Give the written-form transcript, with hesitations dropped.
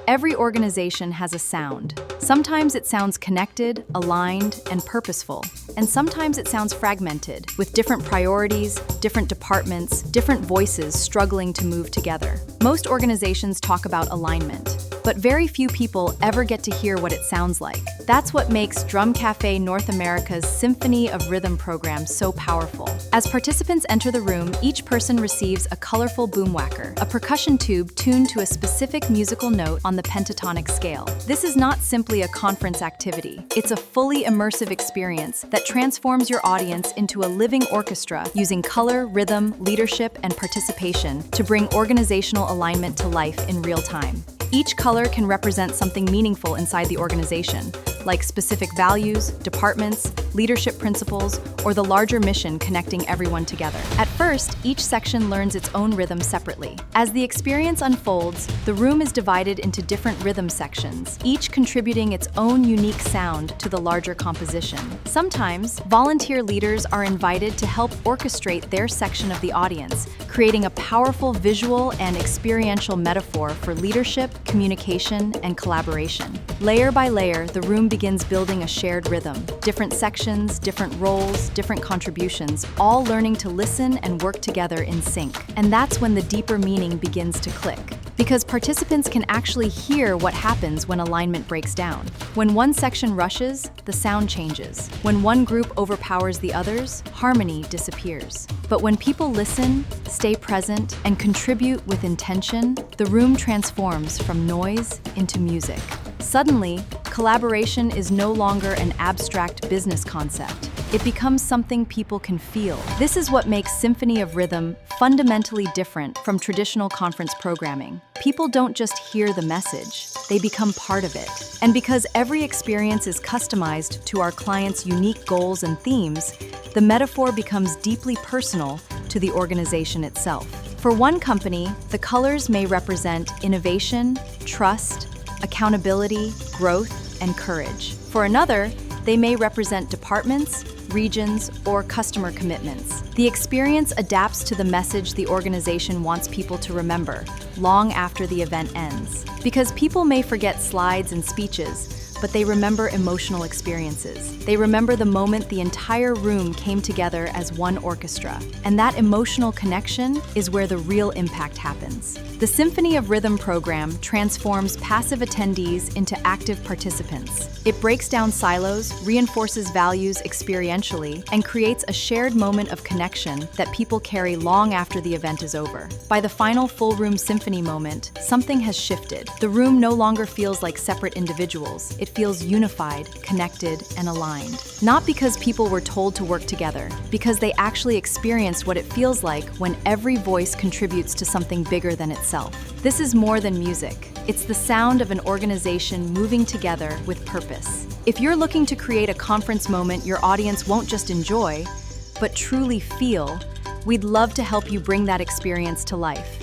Every organization has a sound. Sometimes it sounds connected, aligned, and purposeful. And sometimes it sounds fragmented, with different priorities, different departments, different voices struggling to move together. Most organizations talk about alignment, but very few people ever get to hear what it sounds like. That's what makes Drum Cafe North America's Symphony of Rhythm program so powerful. As participants enter the room, each person receives a colorful boomwhacker, a percussion tube tuned to a specific musical note on the pentatonic scale. This is not simply a conference activity. It's a fully immersive experience that transforms your audience into a living orchestra using color, rhythm, leadership, and participation to bring organizational alignment to life in real time. Each color can represent something meaningful inside the organization, like specific values, departments, leadership principles, or the larger mission connecting everyone together. At first, each section learns its own rhythm separately. As the experience unfolds, the room is divided into different rhythm sections, each contributing its own unique sound to the larger composition. Sometimes, volunteer leaders are invited to help orchestrate their section of the audience, creating a powerful visual and experiential metaphor for leadership, communication, and collaboration. Layer by layer, the room begins building a shared rhythm. Different sections, different roles, different contributions, all learning to listen and work together in sync. And that's when the deeper meaning begins to click. Because participants can actually hear what happens when alignment breaks down. When one section rushes, the sound changes. When one group overpowers the others, harmony disappears. But when people listen, stay present, and contribute with intention, the room transforms from noise into music. Suddenly, collaboration is no longer an abstract business concept. It becomes something people can feel. This is what makes Symphony of Rhythm fundamentally different from traditional conference programming. People don't just hear the message, they become part of it. And because every experience is customized to our clients' unique goals and themes, the metaphor becomes deeply personal to the organization itself. For one company, the colors may represent innovation, trust, accountability, growth, and courage. For another, they may represent departments, regions, or customer commitments. The experience adapts to the message the organization wants people to remember, long after the event ends. Because people may forget slides and speeches, but they remember emotional experiences. They remember the moment the entire room came together as one orchestra. And that emotional connection is where the real impact happens. The Symphony of Rhythm program transforms passive attendees into active participants. It breaks down silos, reinforces values experientially, and creates a shared moment of connection that people carry long after the event is over. By the final full-room symphony moment, something has shifted. The room no longer feels like separate individuals. It feels unified, connected, and aligned. Not because people were told to work together, because they actually experienced what it feels like when every voice contributes to something bigger than itself. This is more than music. It's the sound of an organization moving together with purpose. If you're looking to create a conference moment your audience won't just enjoy, but truly feel, we'd love to help you bring that experience to life.